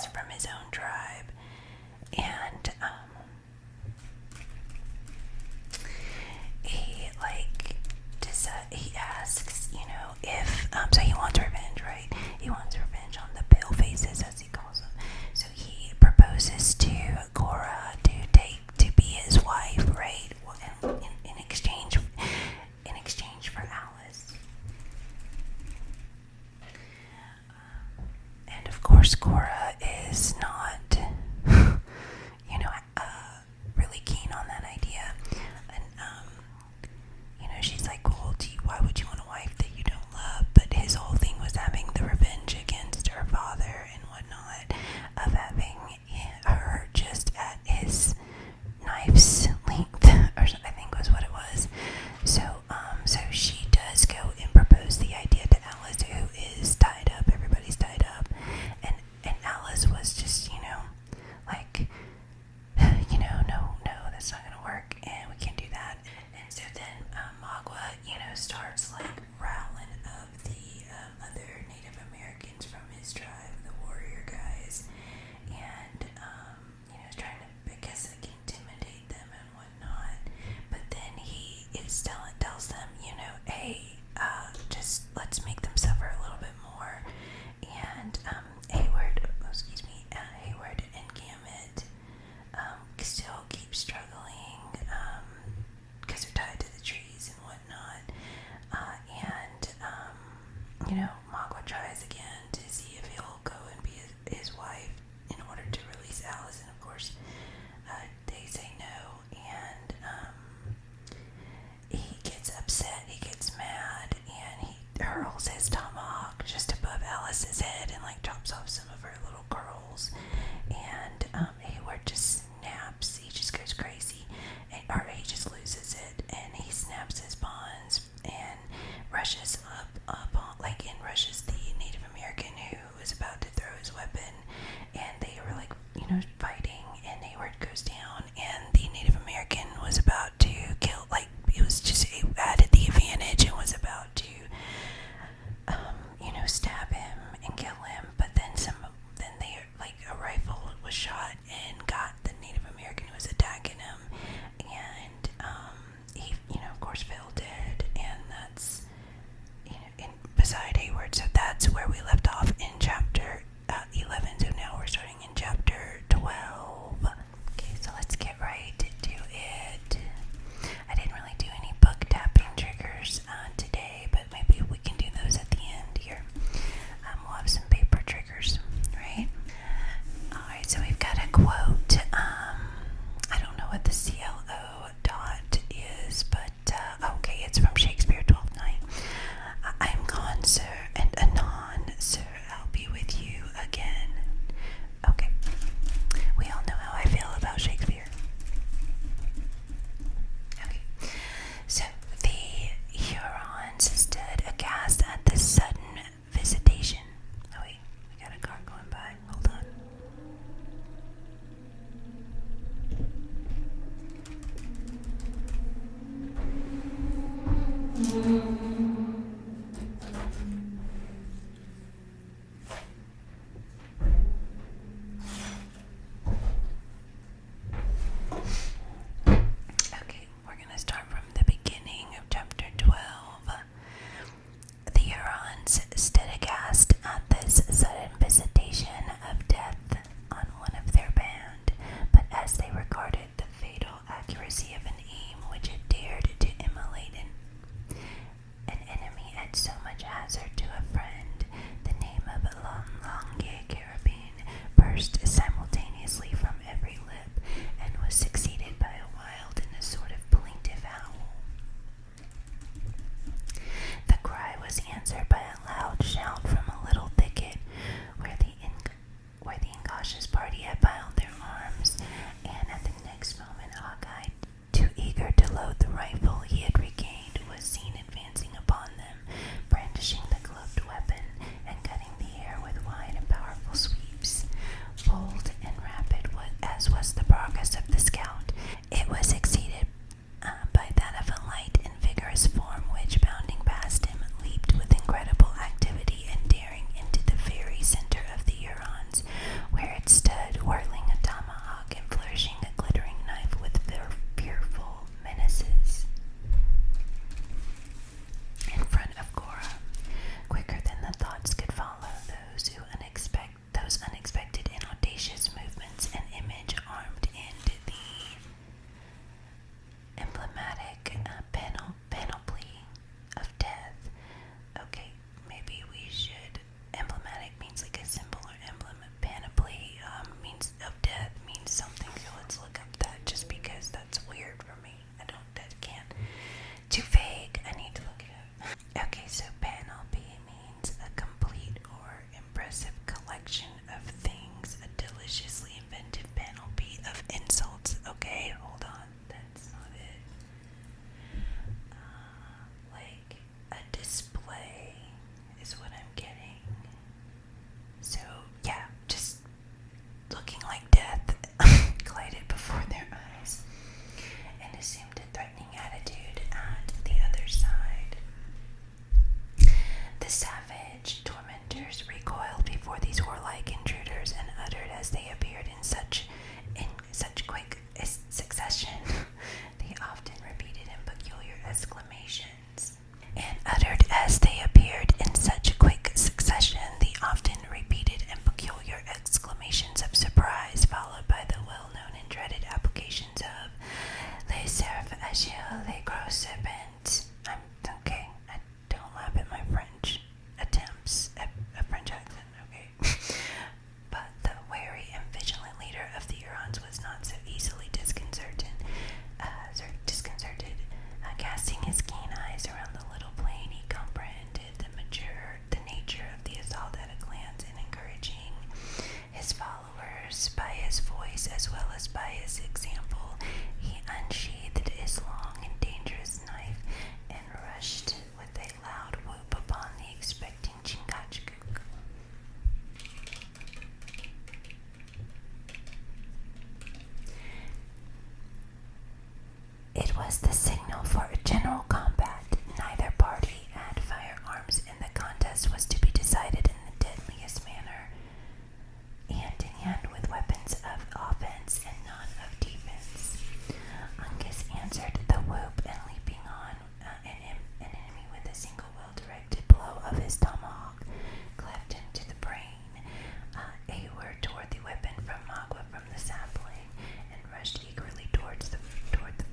Americans from his own tribe, and he asks, if so he wants revenge, right? He wants revenge on the pale faces, as he calls them. So he proposes to Cora to be his wife, right? In exchange for Alice. And of course, Cora is not, really keen on that idea. And, she's like, well, why would you want a wife that you don't love? But his whole thing was having the revenge against her father and whatnot, of having her just at his knife's length, or I think was what it was. So she does go and propose the idea to Alice, who is tied up. Everybody's tied up, and Alice was just, like, no, that's not gonna work, and we can't do that. And so then Magua, starts like rallying up the other Native Americans from his tribe, the warrior guys, and trying to, I guess, like, intimidate them and whatnot. But then he tells them, hey, just let's make them suffer a little bit more. And Hayward and Gamut still keep struggling because they're tied to the trees and whatnot. Magua tries again to see if he'll go and be his wife in order to release Alice, and of course they say no, and he gets upset, he gets mad, and he hurls his tomahawk just above Alice's head and like chops off some of her little curls. And Hayward just snaps, he just goes crazy, or he just loses it, and he snaps his bonds and rushes rushes the Native American who was about to throw his weapon, and they were like, fighting, and Hayward goes down, and the Native American was about to kill, like, it added the advantage and was about to, stab him and kill him, but then a rifle was shot and got the Native American who was attacking him, and he, of course, fell dead, and that's, beside Hayward. So that's where we left off in chapter 11. So now we're starting in chapter 12. was the signal for a general combat. Neither party had firearms, and the contest was to be decided in the deadliest manner, hand in hand with weapons of offense and none of defense. Uncas answered the whoop, and leaping on an enemy with a single well-directed blow of his tomahawk, cleft him to the brain. Hayward tore the weapon from Magua from the sapling, and rushed eagerly toward the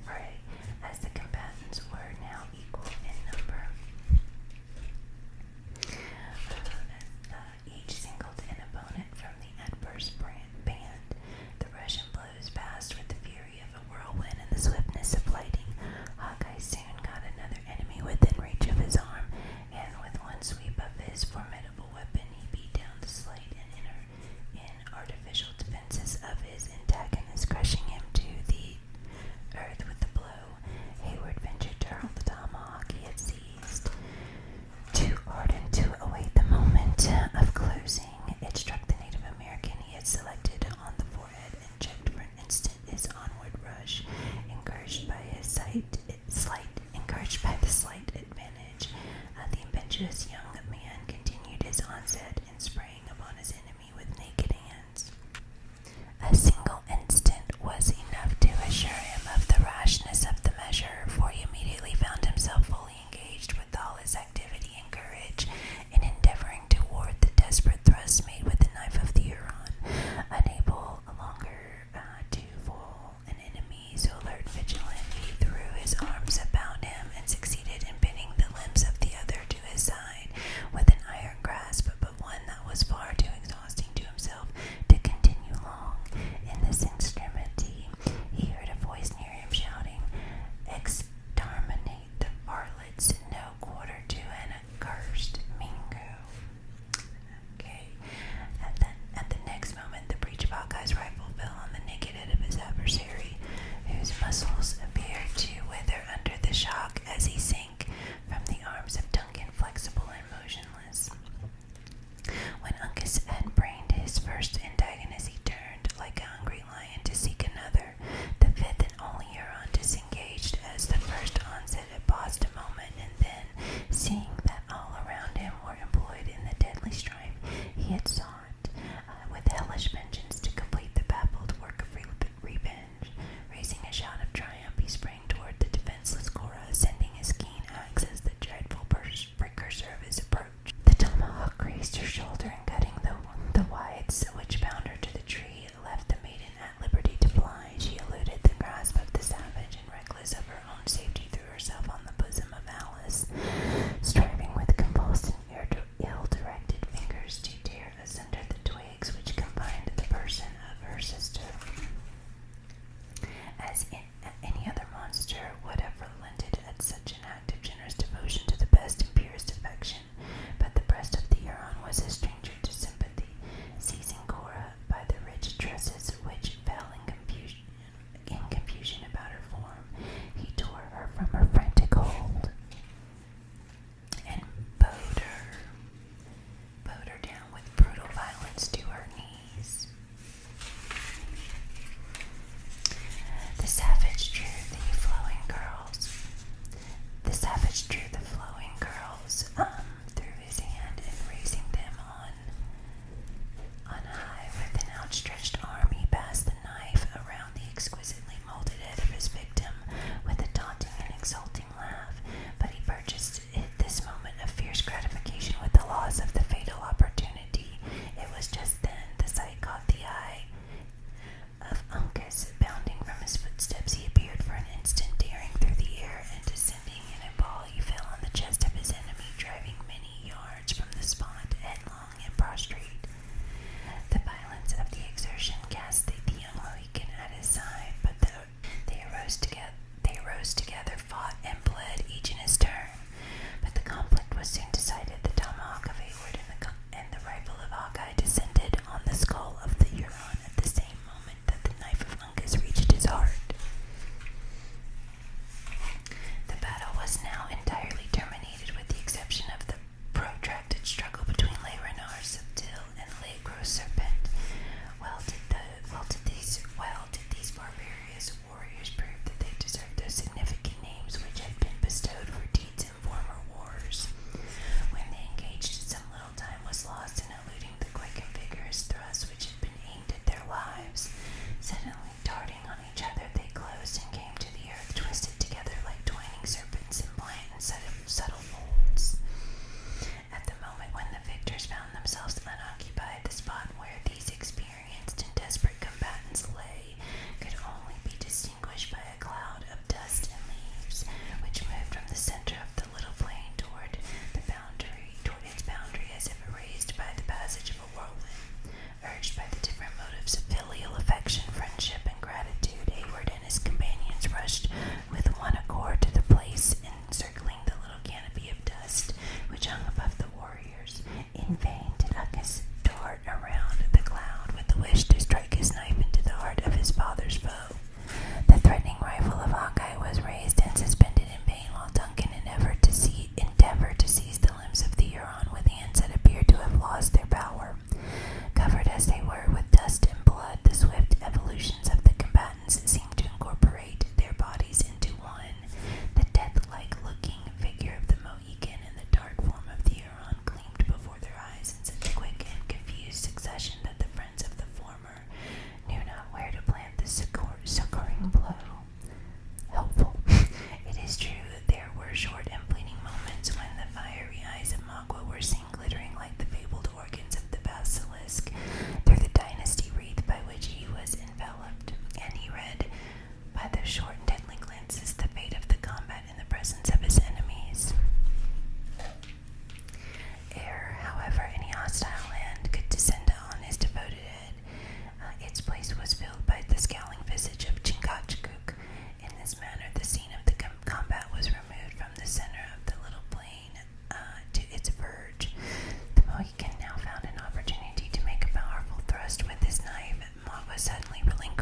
fray. As the combatants were now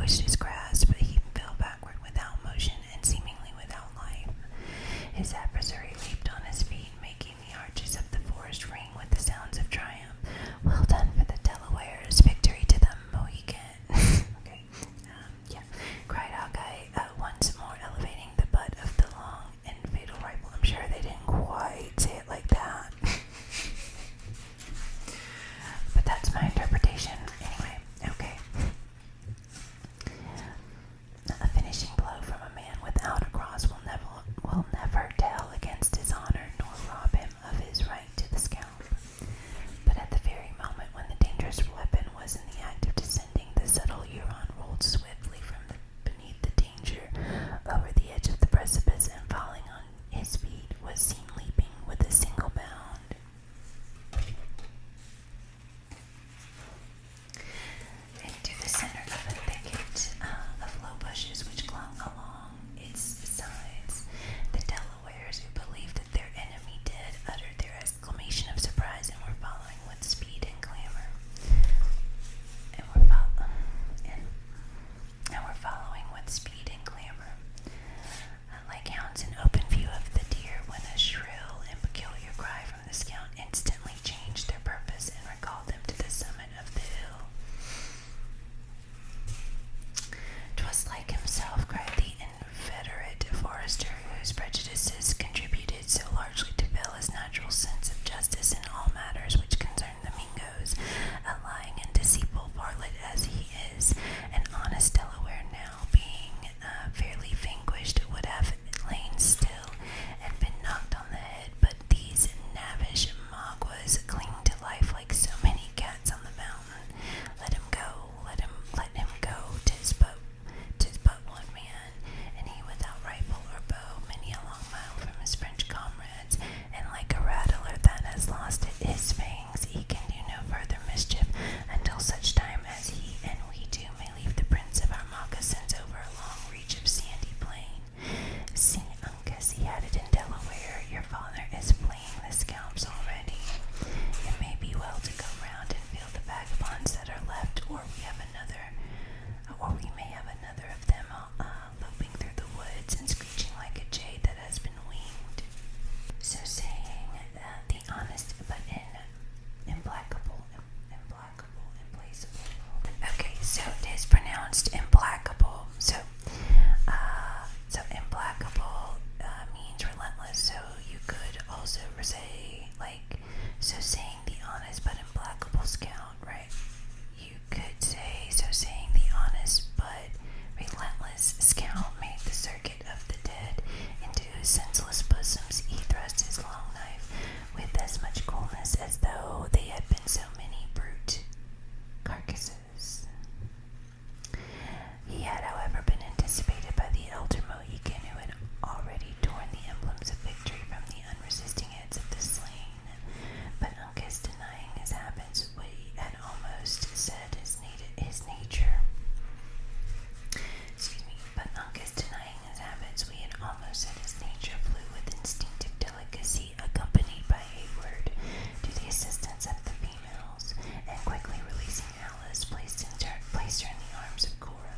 relinquished his grasp, but he fell backward without motion and seemingly without life. His adversary leaped on his feet, making the arches of the forest ring with the sounds of triumph. Well done for the Delawares. Victory to the Mohicans. Okay. Cried Hawkeye, once more elevating the butt of the long and fatal rifle. I'm sure they didn't quite say it like that. But that's my interpretation. Anyway, okay. A finishing blow from a man without a cross will never tell against his honor, nor rob him of his right to the scalp. But at the very moment when the dangerous weapon was in the act of descending, the subtle Huron rolled swiftly from beneath the danger over the edge of the precipice, and falling on his feet, was seen leaping with a single bound into the center of a thicket of low bushes which clung along its sides. The Delawares, who believed that their enemy dead, uttered their exclamation of surprise and were following with speed and clamor. And were following with speed and clamor, like hounds in open view of the deer, when a shrill and peculiar cry from the scout instantly changed their purpose and recalled them to the summit of the hill. 'Twas like himself, cried the inveterate forester, whose prejudices contributed so largely to veil his natural sense of justice in all matters which concern the Mingos. A lying and deceitful varlet as he is, an honest Delaware, now being fairly vanquished, would have lain still and been knocked on the head, but these knavish maguas cling to life like so many cats on the mountain. Let him go, let him go, 'tis but one man, and he without rifle or bow, many a long mile from his French comrades, and like a rattler that has lost his fangs, he can do no further mischief until such time as he and we too may leave the prints of our moccasins over a long reach of sandy plain. See, Uncas, he added in Delaware, your father is fleeing the scalps already. It may be well to go round and feel the vagabonds that are left, or we may have another of them loping through the woods and screeching like a jay that has been winged. So saying, the honest but implacable, okay, so it is pronounced implacable. So implacable means relentless. So you could also say, like, so saying the honest but implacable scout, right? You could say, so saying the honest but relentless scout made the circuit of the dead, into whose senseless bosoms he thrust his long knife with as much coolness as though they had been so many brute carcasses. He had, however, been anticipated by the elder Mohican, who had already torn the emblems of victory from the unresisting heads of the slain. But Uncas, denying his habits, we had almost said his nature. But Uncas, denying his habits, we had almost said his nature, flew with instinctive delicacy, accompanied by Hayward, to the assistance of the females, and quickly releasing Alice, placed her in the arms of Cora.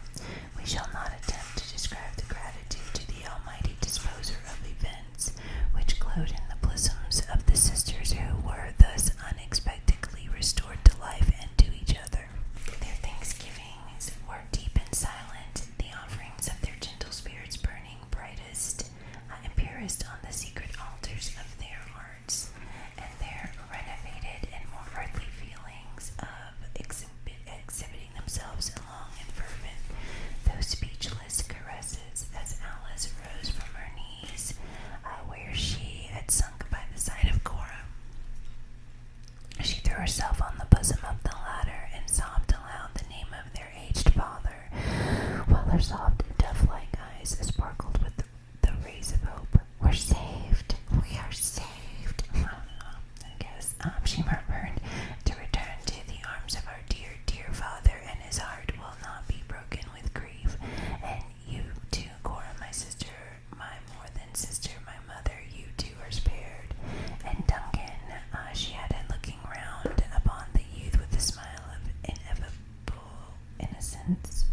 We shall not attempt to describe the gratitude to the almighty disposer of events, which glowed in the bosoms of the sisters who were thus unexpectedly restored to life and to each other. Their thanksgivings were deep and silent, the offerings of their gentle spirits burning brightest and purest on the secret altars of their hearts, and their renovated and more earthly feelings of exhibiting themselves in long and fervent, though speechless caresses, as Alice rose from her knees, where she had sunk by the side of Cora. She threw herself on the bosom of the latter and sobbed aloud the name of their aged father, while her soft, dove-like eyes sparkled with the rays of hope. We're saved. We are saved. I guess she murmured, to return to the arms of our dear, dear father, and his heart will not be broken with grief. And you too, Cora, my sister, my more than sister, my mother, you too are spared. And Duncan, she added, looking round upon the youth with a smile of ineffable innocence.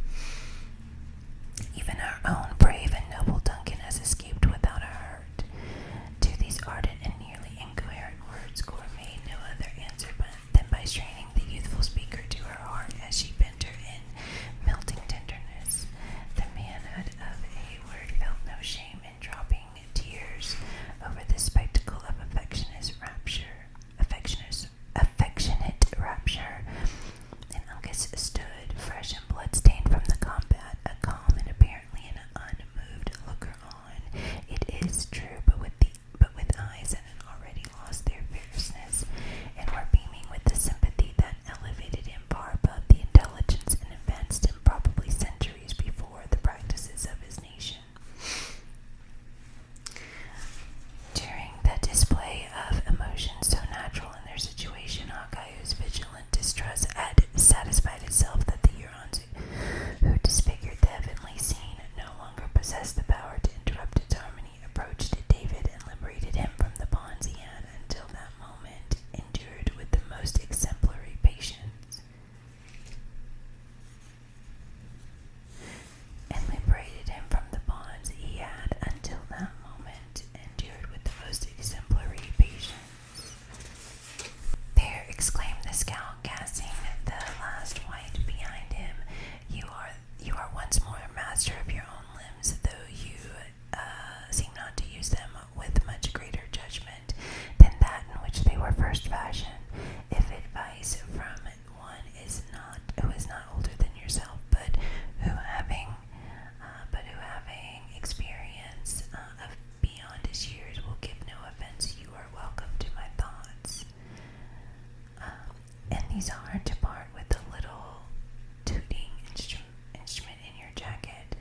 once more master of your own limbs, though you seem not to use them with much greater judgment than that in which they were first fashioned. If advice from one is not who is not older than yourself, but who having experience of beyond his years will give no offense, you are welcome to my thoughts. And these are to part with the little tooting instrument in your jacket.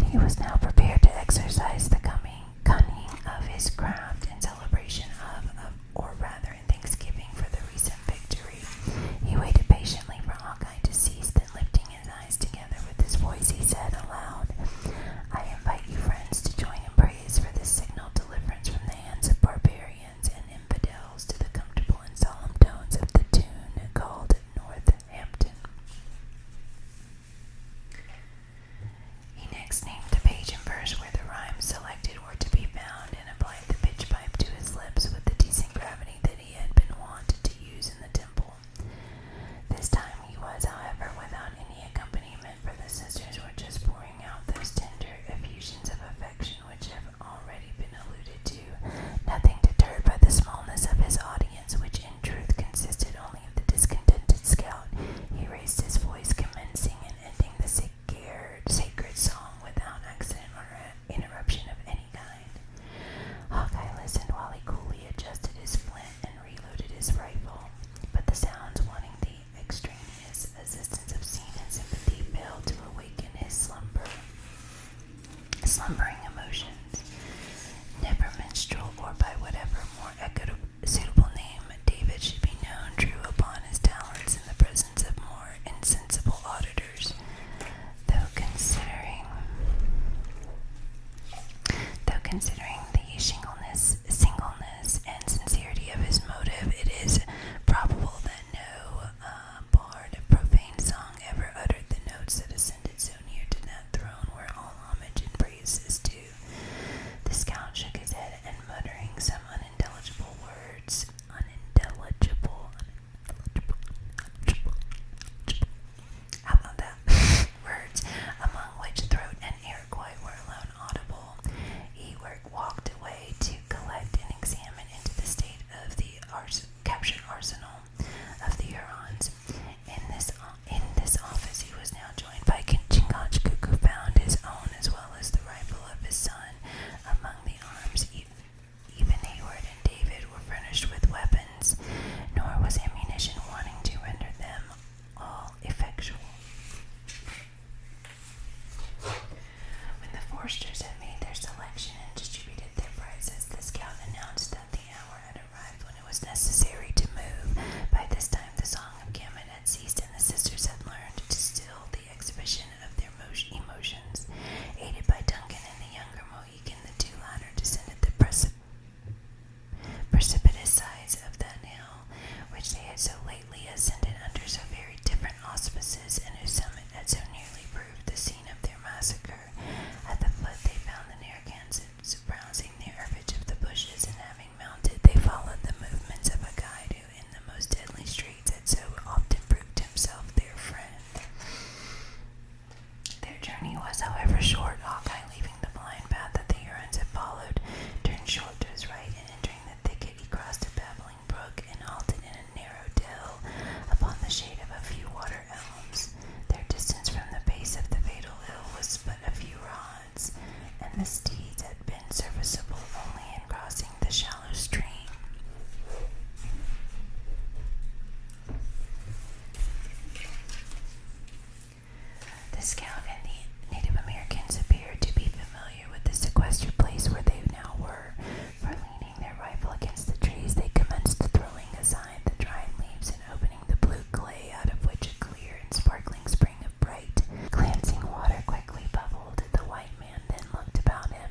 He was now prepared to exercise the cunning of his craft in celebration or rather in thanksgiving for the recent victory. He waited patiently for Hawkeye to cease, then lifting his eyes together with his voice, he said aloud, "I invite you, friends, to join in praise for this signal deliverance from the hands of barbarians and infidels to the comfortable and solemn tones of the tune called Northampton." He next named the page and verse where the rhymes selected were to be found and applied the pitch pipe to his lips with the decent gravity that he had been wont to use in the temple. This time he was, however, without any accompaniment, for the sisters were just pouring out those tender effusions of affection which have already been alluded to, nothing deterred by the smallness of his audience, which in truth consisted only of the discontented scout. He raised his voice, commencing and ending the sacred song without accident or interruption of any kind. Hawkeye listened while he coolly adjusted his flint and reloaded his rifle, but the sounds, wanting the extraneous assistance of scene and sympathy, failed to awaken his slumbering emotions. Never minstrel, or by whatever more suitable name David should be known, drew upon his talents in the presence of more insensible auditors. Though considering the singleness and sincerity of his motive, it is probable that no bard of profane song ever uttered the notes that ascended so near to that throne where all homage and praise is due. The scout shook his head and, muttering some unintelligible words, how about that? Words, among which throat and Iroquois were alone audible, he walked away to collect and examine into the state of the captured arsenal of the Hurons. In this office he was now joined by Chingachgook, who found his own as well as the rifle of his son among the arms. Even Hayward and David were furnished with weapons, nor was ammunition wanting to render them all effectual. When the foresters had made their selection and distributed their prizes, the scout announced that the hour had arrived when it was necessary to move. By this time the song of Gammon had ceased, and the sisters had learned to still the exhibition of their emotions. Aided by Duncan and the younger Mohican, the two latter descended the precipitous sides of that hill, which they had so lately ascended under so very different auspices, and whose summit had so nearly proved the scene of their massacre. At the foot they found the Narragansetts browsing the herbage of the bushes, and having mounted, they followed the movements of a guide who in the most deadly straits had so often proved himself their friend. Their journey was, however, short. Hawkeye, leaving the blind path that the Hurons had followed, turned short to his right, and entering the thicket, he crossed a babbling brook and halted in a narrow dell upon the shade of a few water elms. Their distance from the base of the fatal hill was but a few rods, and the steeds had been serviceable only in crossing the shallow stream. The scout and the Native Americans appeared to be familiar with the sequestered place where they now were, for leaning their rifle against the trees, they commenced throwing aside the dried leaves and opening the blue clay, out of which a clear and sparkling spring of bright, glancing water quickly bubbled. The white man then looked about him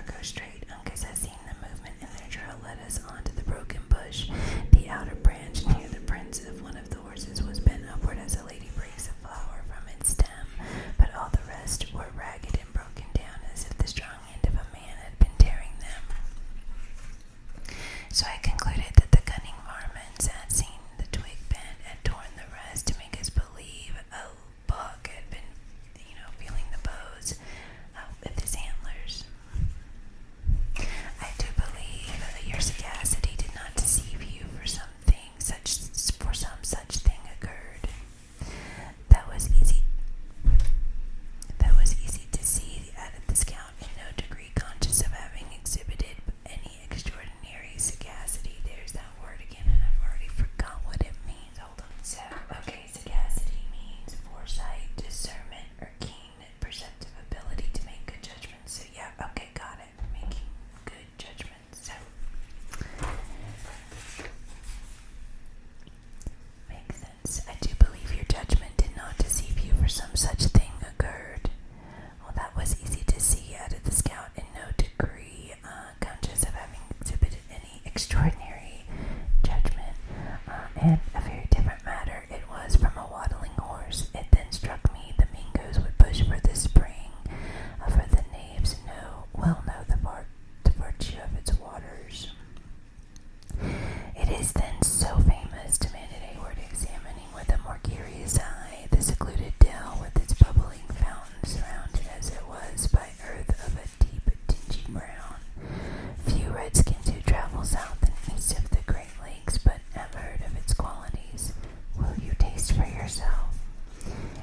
or go straight. Uncas had seen the movement, and their trail led us onto the broken bush. The outer branch near the prints of one of the horses was bent upward as a lady breaks a flower from its stem, but all the rest were ragged and broken down as if the strong hand of a man had been tearing them. So I concluded that the cunning varmints had seen the twig bent and torn the rest to make us believe a buck had been, feeling the bows with his antlers. I do believe your sagacity did not deceive you for some such thing occurred. That was easy to see, added the scout, in no degree conscious of having exhibited any extraordinary sagacity. There's that word again, and I've already forgot what it means. Hold on. So, sagacity means foresight, discernment, or keen perceptive ability to make good judgments. So, yeah, okay, got it. Making good judgments. So, makes sense. I do believe your judgment did not deceive you, for some such thing occurred. Well, that was easy to see, added the scout, in no degree conscious of having exhibited any extraordinary judgment. And a very different matter it was from a waddling horse. It then struck me the Mingos would push for the spring, for the knaves know the virtue of its waters. It is then so famous, demanded Hayward, examining with a more curious eye the secluded dell with its bubbling fountain, surrounded as it was by earth of a deep, dingy brown. Few redskins who travel south and east of the Great Lakes but have heard of its qualities. Will you taste for yourself?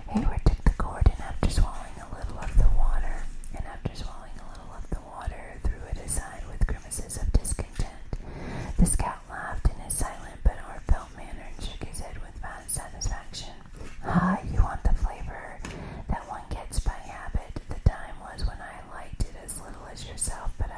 Hayward took the gourd, and after swallowing a little of the water, threw it aside with grimaces of discontent. The scout laughed in his silent but heartfelt manner and shook his head with vast satisfaction. Ah, you want the flavor that one gets by habit. The time was when I liked it as little as yourself, but